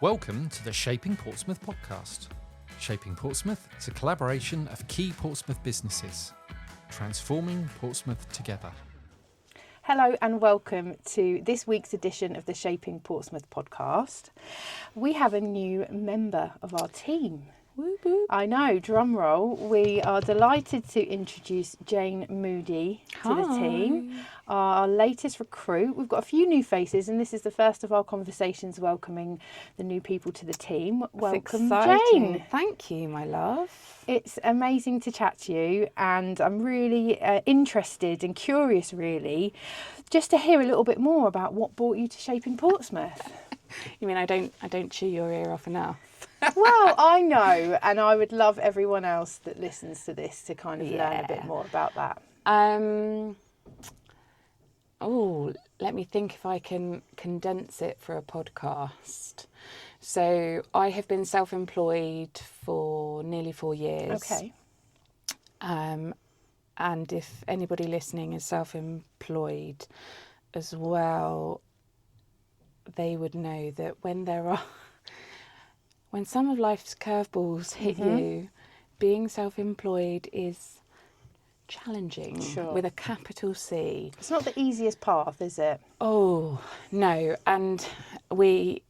Welcome to the Shaping Portsmouth podcast. Shaping Portsmouth is a collaboration of key Portsmouth businesses, transforming Portsmouth together. Hello and welcome to this week's edition of the Shaping Portsmouth podcast. We have a new member of our team. Whoop, whoop. I know, drum roll. We are delighted to introduce Jane Moody to the team, our latest recruit. We've got a few new faces and this is the first of our conversations welcoming the new people to the team. Welcome, Jane. Thank you, my love. It's amazing to chat to you and I'm really interested and curious really just to hear a little bit more about what brought you to Shaping Portsmouth. You mean I don't chew your ear off enough? Well, I know, and I would love everyone else that listens to this to kind of learn a bit more about that. Let me think if I can condense it for a podcast. So I have been self-employed for nearly 4 years. Okay. And if anybody listening is self-employed as well, they would know that when some of life's curveballs hit you, being self-employed is challenging with a capital C. It's not the easiest path, is it? Oh, no. And I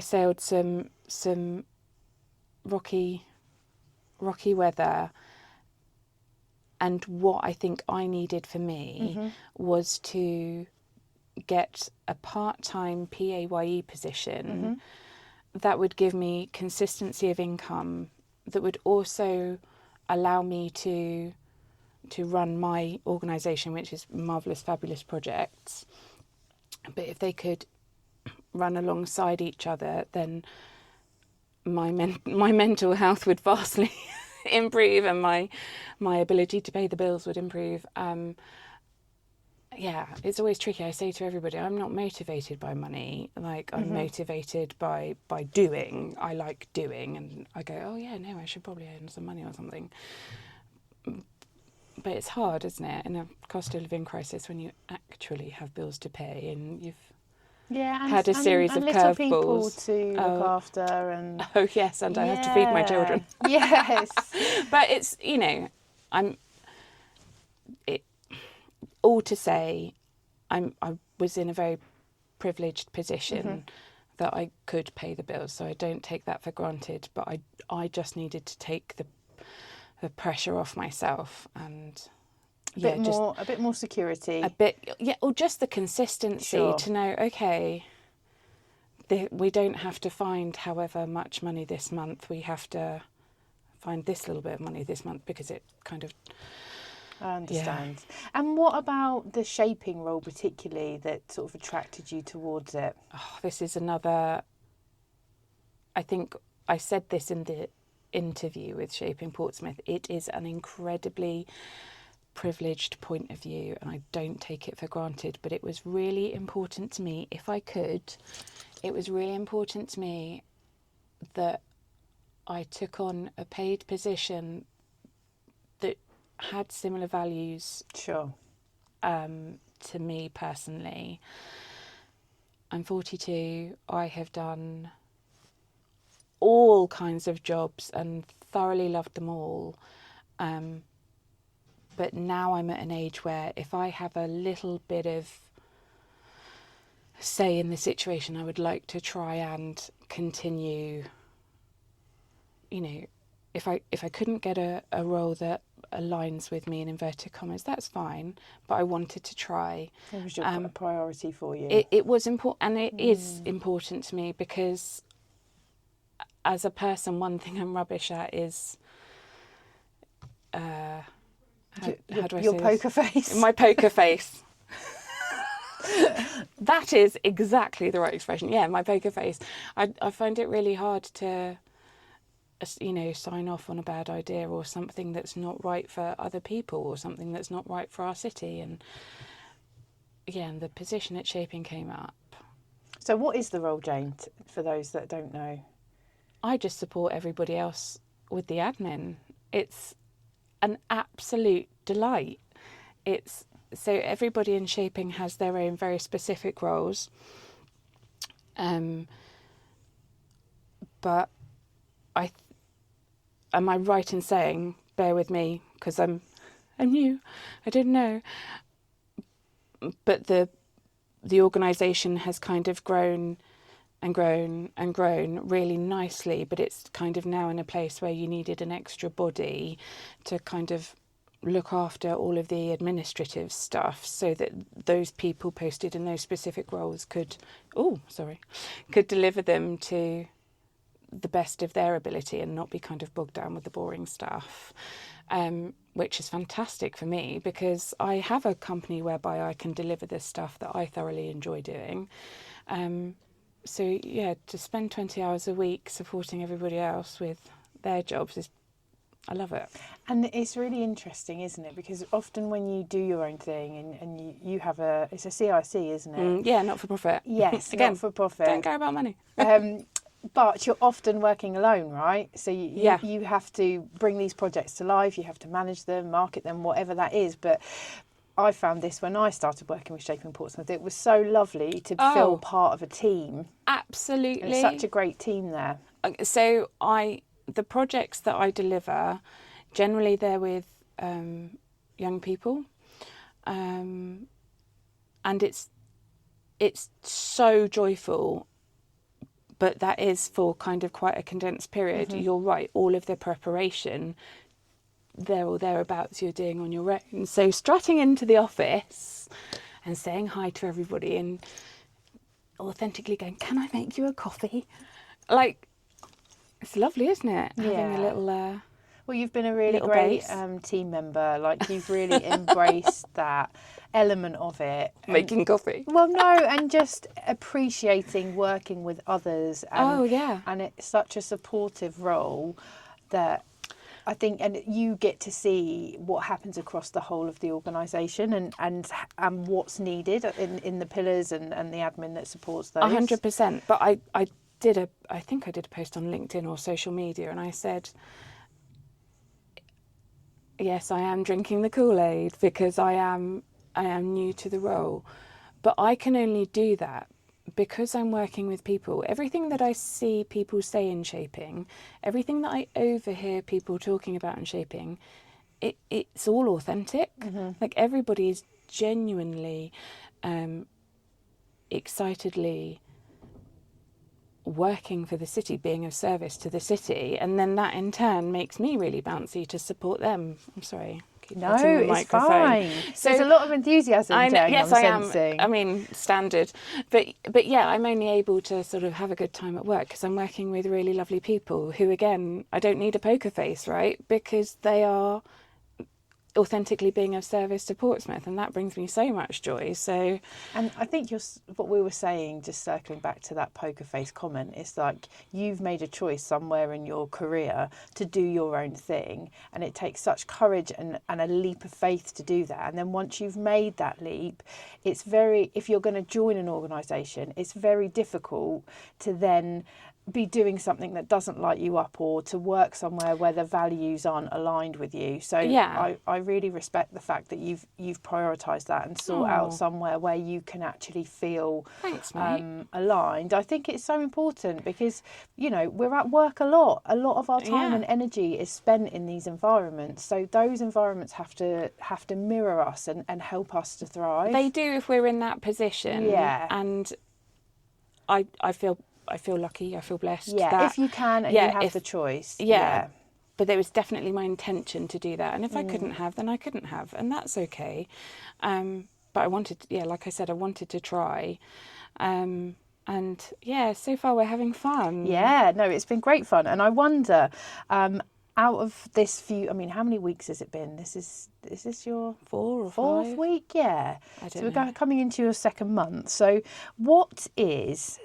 sailed some rocky weather, and what I think I needed for me was to get a part-time PAYE position that would give me consistency of income, that would also allow me to run my organisation, which is Marvellous Fabulous Projects. But if they could run alongside each other, then my mental health would vastly improve and my ability to pay the bills would improve. Yeah, it's always tricky. I say to everybody, I'm not motivated by money. Like, I'm motivated by doing. I like doing. And I go, oh, yeah, no, I should probably earn some money or something. But it's hard, isn't it, in a cost of living crisis when you actually have bills to pay and you've had a series of little people curveballs to look after. And oh, yes, and I have to feed my children. Yes. But it's, all to say, I was in a very privileged position that I could pay the bills, so I don't take that for granted. But I just needed to take the pressure off myself and a bit more security, or just the consistency to know, okay, we don't have to find however much money this month. We have to find this little bit of money this month because it kind of. I understand. Yeah. And what about the shaping role particularly that sort of attracted you towards it? Oh, this is another, I think I said this in the interview with Shaping Portsmouth, it is an incredibly privileged point of view and I don't take it for granted, but it was really important to me, if I could, it was really important to me that I took on a paid position that had similar values to me personally. I'm 42. I have done all kinds of jobs and thoroughly loved them all. But now I'm at an age where if I have a little bit of say in the situation, I would like to try and continue, if I couldn't get a role that aligns with me in inverted commas, that's fine, but I wanted to try. It was a priority for you. It was important, and it is important to me because as a person, one thing I'm rubbish at is how do I say your poker this? face. My poker face. That is exactly the right expression. Yeah, my poker face. I find it really hard to sign off on a bad idea or something that's not right for other people or something that's not right for our city. And the position at Shaping came up. So what is the role, Jane, for those that don't know? I just support everybody else with the admin. It's an absolute delight. So everybody in Shaping has their own very specific roles. But am I right in saying, bear with me, because I'm new, I don't know, but the organisation has kind of grown and grown and grown really nicely, but it's kind of now in a place where you needed an extra body to kind of look after all of the administrative stuff, so that those people posted in those specific roles could deliver them to the best of their ability and not be kind of bogged down with the boring stuff, which is fantastic for me, because I have a company whereby I can deliver this stuff that I thoroughly enjoy doing. So yeah, to spend 20 hours a week supporting everybody else with their jobs I love it. And it's really interesting, isn't it? Because often when you do your own thing and you have it's a CIC, isn't it? Yeah, not for profit. Yes, Again, not for profit. Don't care about money. But you're often working alone, right? So you have to bring these projects to life, you have to manage them, market them, whatever that is. But I found this when I started working with Shaping Portsmouth. It was so lovely to feel part of a team. Absolutely. And it's such a great team there. So the projects that I deliver, generally they're with young people, and it's so joyful, but that is for kind of quite a condensed period. Mm-hmm. You're right, all of the preparation there or thereabouts you're doing on your own. So strutting into the office and saying hi to everybody and authentically going, can I make you a coffee? Like, it's lovely, isn't it? Yeah. Having a little... well, you've been a really great team member. Like, you've really embraced that element of it. Making coffee. Well, no, and just appreciating working with others. And, and it's such a supportive role that I think, and you get to see what happens across the whole of the organisation and what's needed in the pillars and the admin that supports those. 100%. But I think I did a post on LinkedIn or social media, and I said, yes, I am drinking the Kool-Aid because I am new to the role, but I can only do that because I'm working with people. Everything that I see people say in Shaping, everything that I overhear people talking about in Shaping, it's all authentic. Mm-hmm. Like, everybody is genuinely, excitedly working for the city, being of service to the city, and then that in turn makes me really bouncy to support them. I'm sorry. No, it's fine. So there's a lot of enthusiasm, Jane, yes, I'm sensing. I mean, standard. But yeah, I'm only able to sort of have a good time at work because I'm working with really lovely people who, again, I don't need a poker face, right? Because they are authentically being of service to Portsmouth, and that brings me so much joy. So, and I think what we were saying, just circling back to that poker face comment, is like, you've made a choice somewhere in your career to do your own thing, and it takes such courage and a leap of faith to do that. And then once you've made that leap, it's if you're going to join an organisation, it's very difficult to then be doing something that doesn't light you up, or to work somewhere where the values aren't aligned with you. So I really respect the fact that you've prioritised that and sought out somewhere where you can actually feel aligned. I think it's so important because, you know, we're at work a lot of our time and energy is spent in these environments, so those environments have to mirror us and help us to thrive. They do, if we're in that position. And I feel lucky, I feel blessed. If you can and you have the choice. But it was definitely my intention to do that. And if I couldn't have, then I couldn't have. And that's okay. But I wanted, like I said, I wanted to try. And so far we're having fun. Yeah, no, it's been great fun. And I wonder, out of this few, I mean, how many weeks has it been? Is this your 4 or 4th 5? week? Yeah. I don't know. So we're coming into your 2nd month. So what is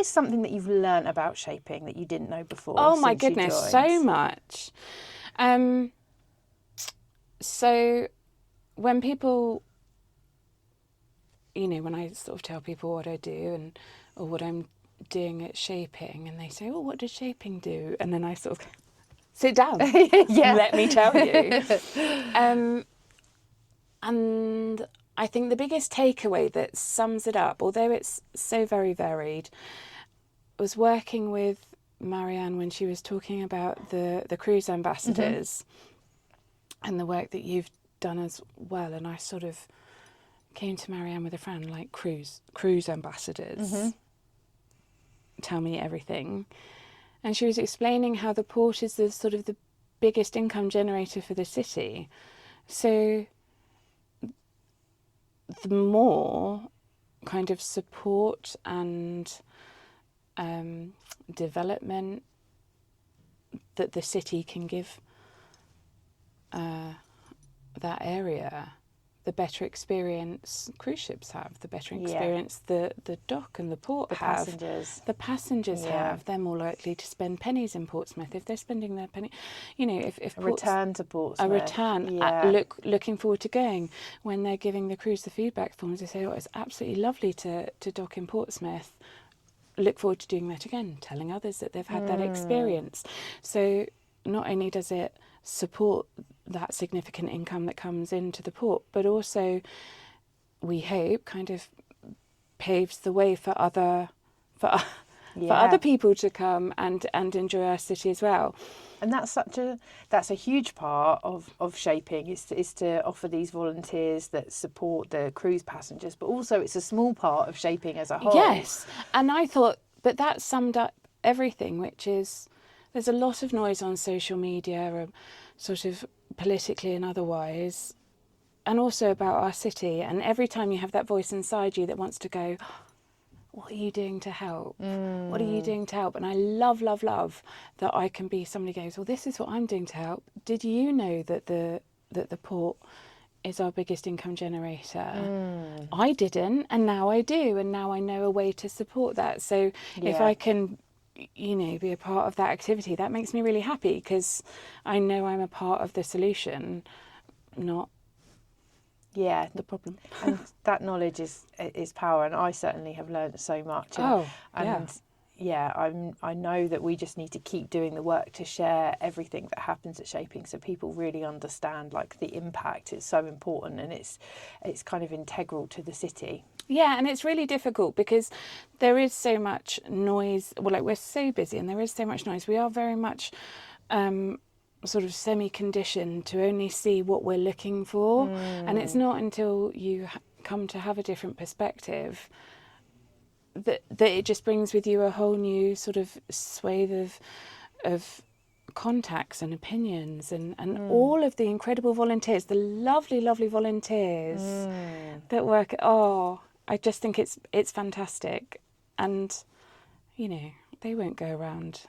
something that you've learnt about Shaping that you didn't know before? Oh my goodness, so much. So when people, you know, when I sort of tell people what I do or what I'm doing at Shaping, and they say, "Oh, what does Shaping do?" And then I sort of sit down. Let me tell you. And I think the biggest takeaway that sums it up, although it's so very varied, was working with Marianne when she was talking about the cruise ambassadors and the work that you've done as well. And I sort of came to Marianne with a frown, like, cruise ambassadors. Tell me everything. And she was explaining how the port is the sort of the biggest income generator for the city. So the more kind of support and development that the city can give that area, the better experience cruise ships have, the better experience the dock and the port have. The passengers have. They're more likely to spend pennies in Portsmouth if they're spending their penny. You know, if a return to Portsmouth. A return. Looking forward to going. When they're giving the crews the feedback forms, they say, "Oh, it's absolutely lovely to dock in Portsmouth. Look forward to doing that again," telling others that they've had that experience. So not only does it support that significant income that comes into the port, but also, we hope, kind of paves the way for other people to come and enjoy our city as well. And that's a huge part of Shaping is to offer these volunteers that support the cruise passengers, but also it's a small part of Shaping as a whole. Yes, and I thought, but that summed up everything, which is there's a lot of noise on social media, sort of politically and otherwise, and also about our city. And every time you have that voice inside you that wants to go, "What are you doing to help? What are you doing to help?" And I love that I can be somebody who goes, "Well, this is what I'm doing to help. Did you know that the port is our biggest income generator? I didn't, and now I do, and now I know a way to support that." So if I can, you know, be a part of that activity, that makes me really happy, because I know I'm a part of the solution, not the problem. And that knowledge is power, and I certainly have learned so much. I know that we just need to keep doing the work to share everything that happens at Shaping, so people really understand, like, the impact is so important, and it's kind of integral to the city. Yeah, and it's really difficult because there is so much noise. Well, like, we're so busy and there is so much noise. We are very much sort of semi-conditioned to only see what we're looking for. And it's not until you come to have a different perspective that it just brings with you a whole new sort of swathe of contacts and opinions and all of the incredible volunteers, the lovely volunteers that work at, I just think it's fantastic. And, you know, they won't go around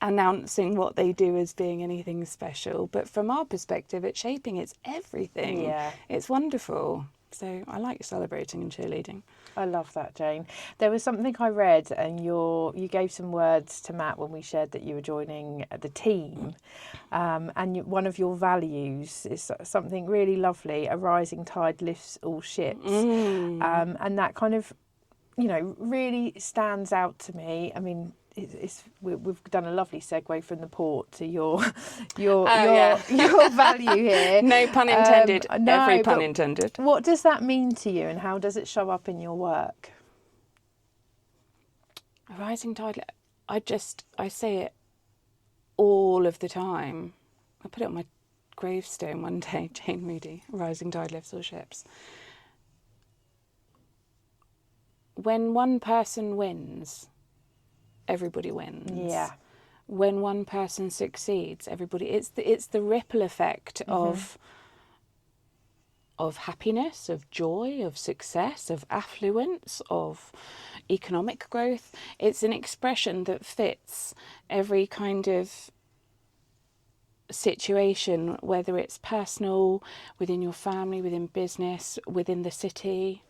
announcing what they do as being anything special, but from our perspective at Shaping, it's everything. It's wonderful. So I like celebrating and cheerleading. I love that, Jane. There was something I read, and you gave some words to Matt when we shared that you were joining the team, and one of your values is something really lovely: "A rising tide lifts all ships," and that kind of, you know, really stands out to me. I mean, we've done a lovely segue from the port to your value here. No pun intended. Every pun intended. What does that mean to you, and how does it show up in your work? A rising tide. I say it all of the time. I put it on my gravestone one day. Jane Moody. Rising tide lifts all ships. When one person wins, everybody wins. Yeah. When one person succeeds, everybody. It's the ripple effect of happiness, of joy, of success, of affluence, of economic growth. It's an expression that fits every kind of situation, whether it's personal, within your family, within business, within the city,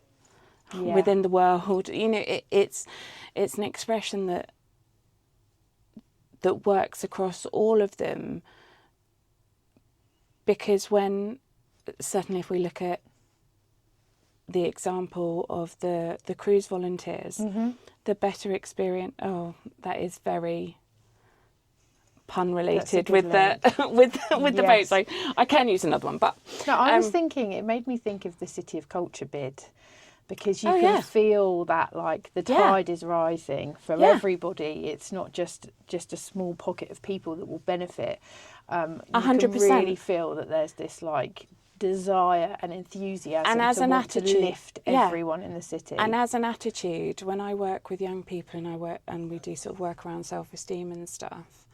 within the world. You know, it's an expression that works across all of them, because certainly if we look at the example of the cruise volunteers, the better experience, that is very pun related with the with the boats. I can use another one, but no, I was thinking, it made me think of the City of Culture bid, because you can feel that like the tide is rising for everybody. It's not just a small pocket of people that will benefit. 100%. You can really feel that there's this like desire and enthusiasm and as to an want attitude, to lift everyone in the city. And as an attitude, when I work with young people and we do sort of work around self-esteem and stuff,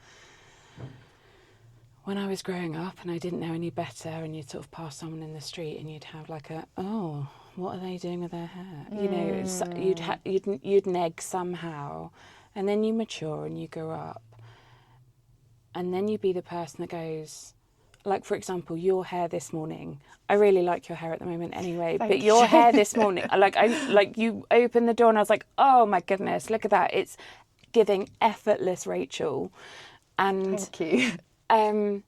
when I was growing up and I didn't know any better, and you'd sort of pass someone in the street and you'd have like what are they doing with their hair? You know, you'd neg somehow, and then you mature and you grow up, and then you be the person that goes, like, for example, your hair this morning. I really like your hair at the moment anyway, but your hair this morning, like you opened the door and I was like, oh my goodness, look at that. It's giving effortless Rachel. And thank you.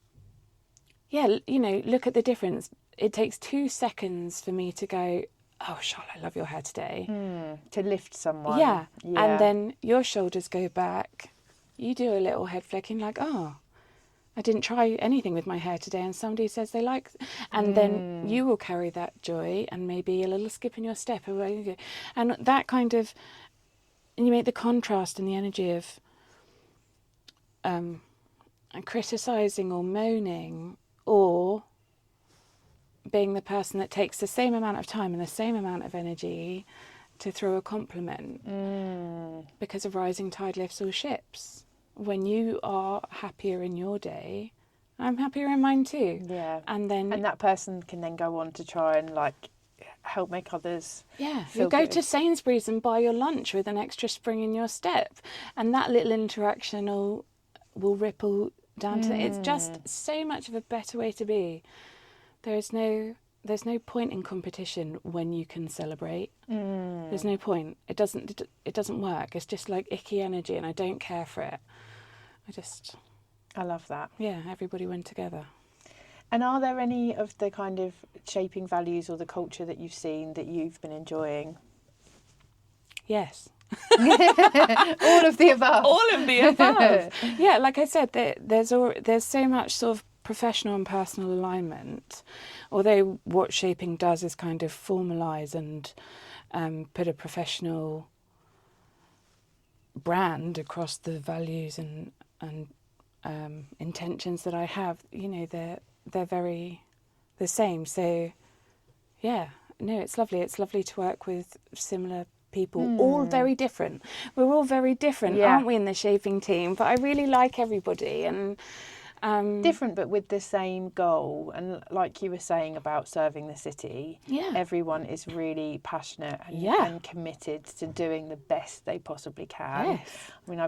Yeah, you know, look at the difference. It takes 2 seconds for me to go, oh, Charlotte, I love your hair today. To lift someone. Yeah. And then your shoulders go back. You do a little head flicking like, oh, I didn't try anything with my hair today, and somebody says they like, and then you will carry that joy and maybe a little skip in your step, and that kind of, and you make the contrast and the energy of criticising or moaning, or being the person that takes the same amount of time and the same amount of energy to throw a compliment, because a rising tide lifts all ships. When you are happier in your day, I'm happier in mine too. Yeah. And that person can then go on to try and like help make others feel you go good. to Sainsbury's and buy your lunch with an extra spring in your step, and that little interaction will ripple down to it's just so much of a better way to be. There's no point in competition when you can celebrate. There's no point. It doesn't work. It's just like icky energy, and I don't care for it. I love that. Yeah, everybody went together. And are there any of the kind of shaping values or the culture that you've seen that you've been enjoying? Yes. All of the above. All of the above. Yeah, like I said, there's so much sort of professional and personal alignment. Although what shaping does is kind of formalise and put a professional brand across the values and intentions that I have. You know, they're very the same. So yeah, no, it's lovely. It's lovely to work with similar people, all very different. We're all very different, aren't we, in the shaping team? But I really like everybody, and different but with the same goal. And like you were saying about serving the city, everyone is really passionate and committed to doing the best they possibly can. I mean,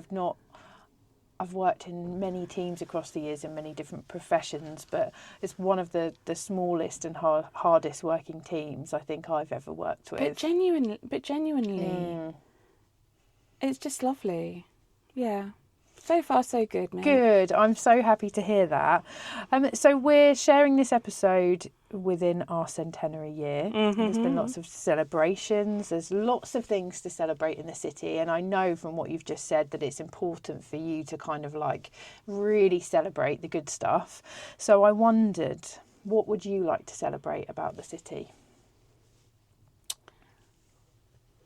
I've worked in many teams across the years in many different professions, but it's one of the smallest and hardest working teams I think I've ever worked with. But genuinely, it's just lovely. Yeah. So far, so good, mate. Good. I'm so happy to hear that. So we're sharing this episode within our centenary year. There's been lots of celebrations. There's lots of things to celebrate in the city. And I know from what you've just said that it's important for you to kind of like really celebrate the good stuff. So I wondered, what would you like to celebrate about the city?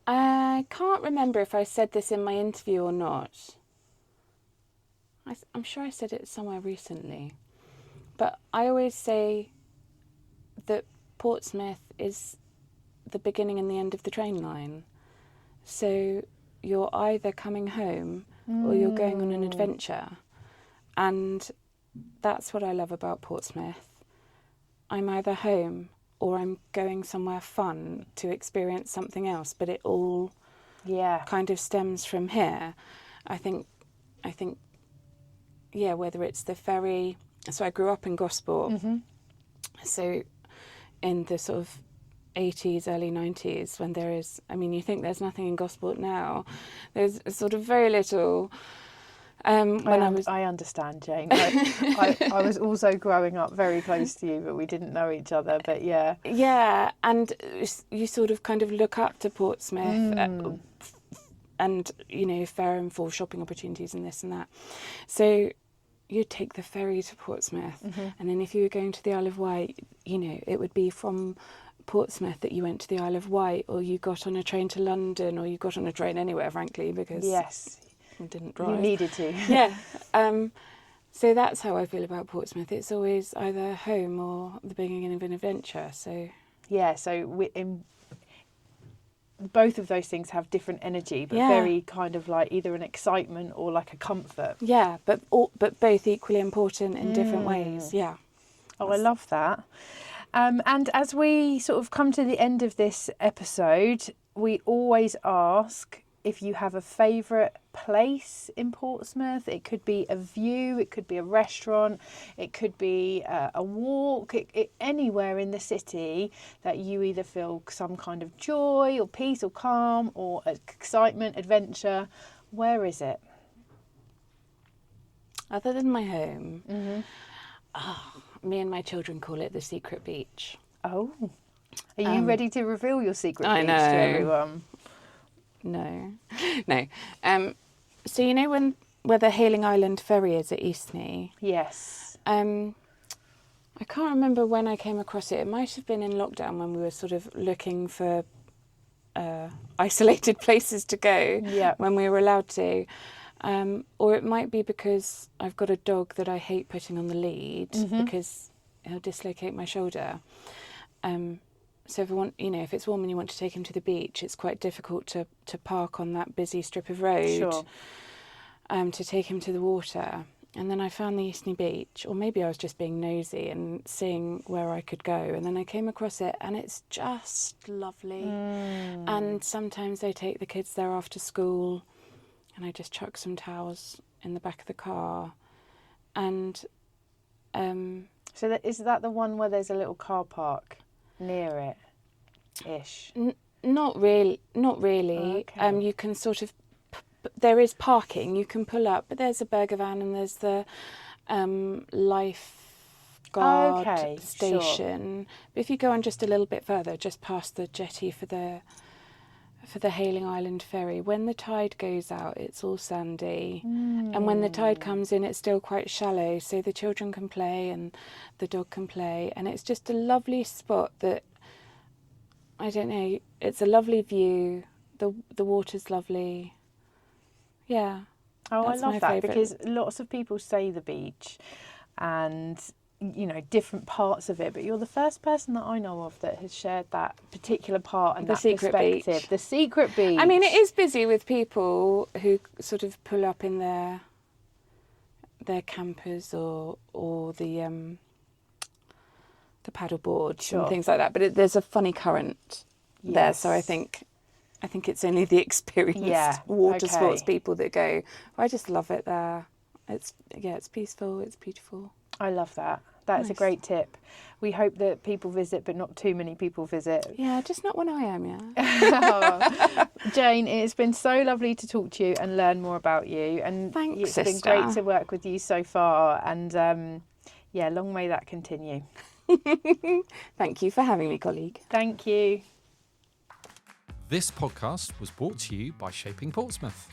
I can't remember if I said this in my interview or not. I'm sure I said it somewhere recently, but I always say that Portsmouth is the beginning and the end of the train line. So you're either coming home or you're going on an adventure. And that's what I love about Portsmouth. I'm either home or I'm going somewhere fun to experience something else, but it all kind of stems from here. I think whether it's the ferry. So I grew up in Gosport. So in the sort of 80s, early 90s, when there is, I mean, you think there's nothing in Gosport now. There's sort of very little. I understand, Jane. I was also growing up very close to you, but we didn't know each other. But yeah. Yeah, and you sort of kind of look up to Portsmouth. And, you know, fair and full shopping opportunities and this and that. So you'd take the ferry to Portsmouth, and then if you were going to the Isle of Wight, you know, it would be from Portsmouth that you went to the Isle of Wight, or you got on a train to London, or you got on a train anywhere, frankly, because I didn't drive. You needed to. Yeah. So that's how I feel about Portsmouth. It's always either home or the beginning of an adventure. So yeah, so both of those things have different energy, but very kind of like either an excitement or like a comfort. Yeah, but both equally important in different ways. Yeah. Oh, I love that. And as we sort of come to the end of this episode, we always ask if you have a favourite place in Portsmouth. It could be a view, it could be a restaurant, it could be a walk, anywhere in the city that you either feel some kind of joy or peace or calm or excitement, adventure. Where is it? Other than my home, me and my children call it the secret beach. Oh, are you ready to reveal your secret I beach know. to everyone? No. So you know where the Hailing Island ferry is at Eastney? Yes. I can't remember when I came across it. It might have been in lockdown when we were sort of looking for isolated places to go when we were allowed to. Or it might be because I've got a dog that I hate putting on the lead because he'll dislocate my shoulder. So if it's warm and you want to take him to the beach, it's quite difficult to park on that busy strip of road to take him to the water. And then I found the Eastney Beach, or maybe I was just being nosy and seeing where I could go. And then I came across it, and it's just lovely. And sometimes I take the kids there after school, and I just chuck some towels in the back of the car. And so is that the one where there's a little car park near it, ish? Not really. Okay. You can sort of. There is parking. You can pull up, but there's a burger van and there's the lifeguard station. But if you go on just a little bit further, just past the jetty for the Hailing Island ferry, when the tide goes out, it's all sandy, and when the tide comes in, it's still quite shallow, so the children can play and the dog can play, and it's just a lovely spot that, I don't know, it's a lovely view. The water's lovely. Yeah. Oh, I love that favourite. Because lots of people say the beach and, different parts of it, but you're the first person that I know of that has shared that particular part and The that secret perspective. beach. The secret beach. I mean, it is busy with people who sort of pull up in their campers or the paddle boards and things like that. But there's a funny current there, so I think it's only the experienced water sports people that go, I just love it there. It's peaceful, it's beautiful. I love that. That's a great tip. We hope that people visit, but not too many people visit. Yeah, just not when I am, yeah. Jane, it's been so lovely to talk to you and learn more about you. And thanks, it's been great to work with you so far. And long may that continue. Thank you for having me, colleague. Thank you. This podcast was brought to you by Shaping Portsmouth,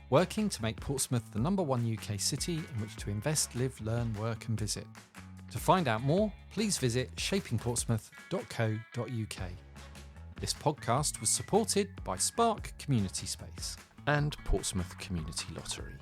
working to make Portsmouth the #1 UK city in which to invest, live, learn, work and visit. To find out more, please visit shapingportsmouth.co.uk. This podcast was supported by Spark Community Space and Portsmouth Community Lottery.